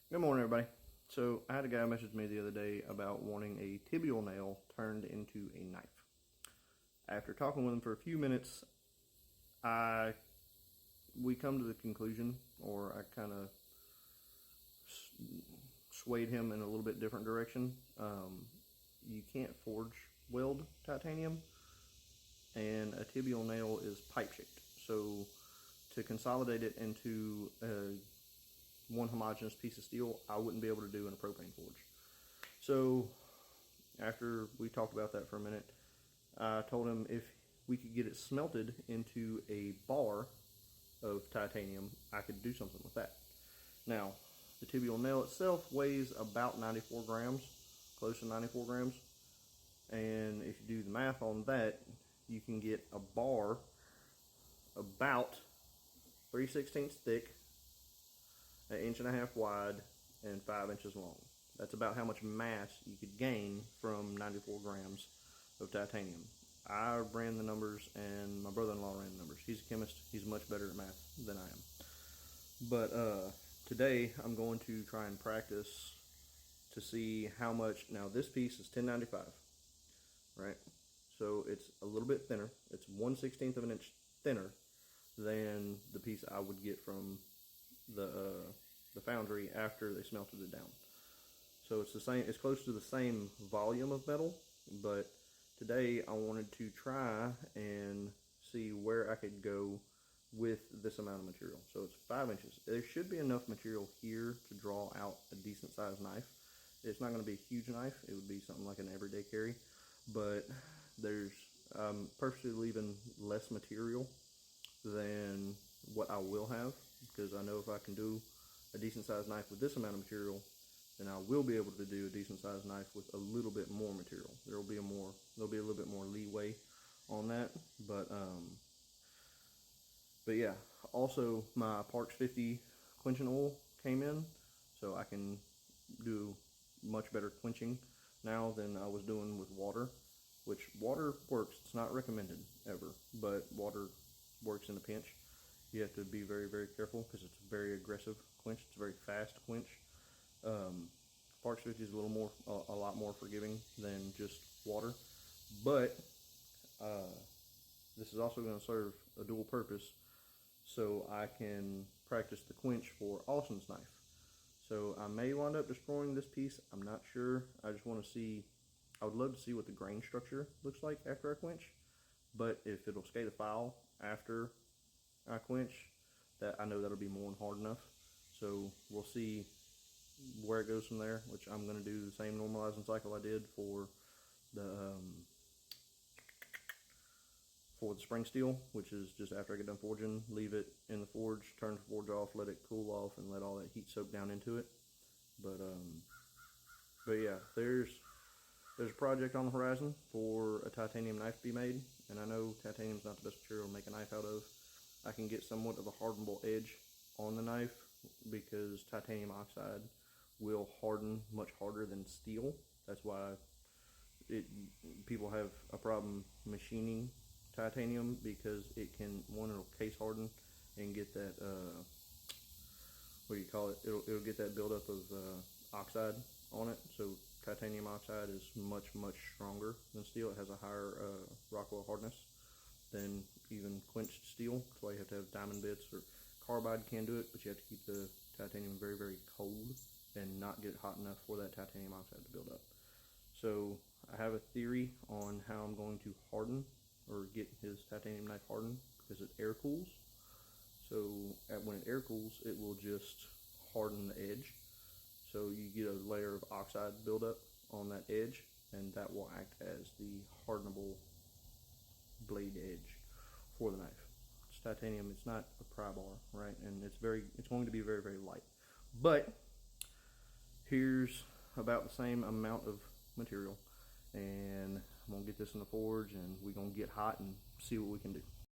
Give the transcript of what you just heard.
Good morning, everybody. So I had a guy message me the other day about wanting a tibial nail turned into a knife. After talking with him for a few minutes, I we come to the conclusion, or I kind of swayed him in a little bit different direction. You can't forge weld titanium, and a tibial nail is pipe shaped. So to consolidate it into one homogeneous piece of steel, I wouldn't be able to do in a propane forge. So after we talked about that for a minute, I told him if we could get it smelted into a bar of titanium, I could do something with that. Now, the tibial nail itself weighs about 94 grams, close to 94 grams. And if you do the math on that, you can get a bar about 3/16 thick, an inch and a half wide, and 5 inches long. That's about how much mass you could gain from 94 grams of titanium. I ran the numbers, and my brother-in-law ran the numbers. He's a chemist. He's much better at math than I am. But today I'm going to try and practice to see how much. Now this piece is 1095, right? So it's a little bit thinner. It's 1/16 of an inch thinner than the piece I would get from the foundry after they smelted it down. So it's the same. It's close to the same volume of metal, but today I wanted to try and see where I could go with this amount of material. So it's 5 inches. There should be enough material here to draw out a decent sized knife. It's not going to be a huge knife. It would be something like an everyday carry, but there's purposely leaving less material than what I will have, because I know if I can do a decent sized knife with this amount of material, then I will be able to do a decent sized knife with a little bit more material. There'll be a little bit more leeway on that, but yeah. Also, my Parks 50 quenching oil came in, so I can do much better quenching now than I was doing with water, which water works. It's not recommended ever, but water works in a pinch. You have to be very, very careful because it's a very aggressive quench. It's a very fast quench. Parks 50 is a lot more forgiving than just water, but this is also going to serve a dual purpose, so I can practice the quench for Austin's knife. So I may wind up destroying this piece. I'm not sure. I just want to see. I would love to see what the grain structure looks like after I quench, but if it'll skate a file after I quench, that I know that'll be more than hard enough. So we'll see where it goes from there, which I'm going to do the same normalizing cycle I did for the spring steel, which is just after I get done forging, leave it in the forge, turn the forge off, let it cool off, and let all that heat soak down into it. But yeah, there's a project on the horizon for a titanium knife to be made, and I know titanium's not the best material to make a knife out of. I can get somewhat of a hardenable edge on the knife because titanium oxide will harden much harder than steel. That's why people have a problem machining titanium, because it'll case harden and get that what do you call it? It'll get that buildup of oxide on it. So titanium oxide is much stronger than steel. It has a higher Rockwell hardness than even quenched steel. That's why you have to have diamond bits, or carbide can do it, but you have to keep the titanium very cold and not get it hot enough for that titanium oxide to build up. So I have a theory on how I'm going to harden or get his titanium knife hardened, because it air cools. So when it air cools, it will just harden the edge. So you get a layer of oxide buildup on that edge, and that will act as the hardenable blade edge for the knife. It's titanium. It's not a pry bar, right? And it's going to be very light. But here's about the same amount of material, and I'm gonna get this in the forge, and we're gonna get hot and see what we can do.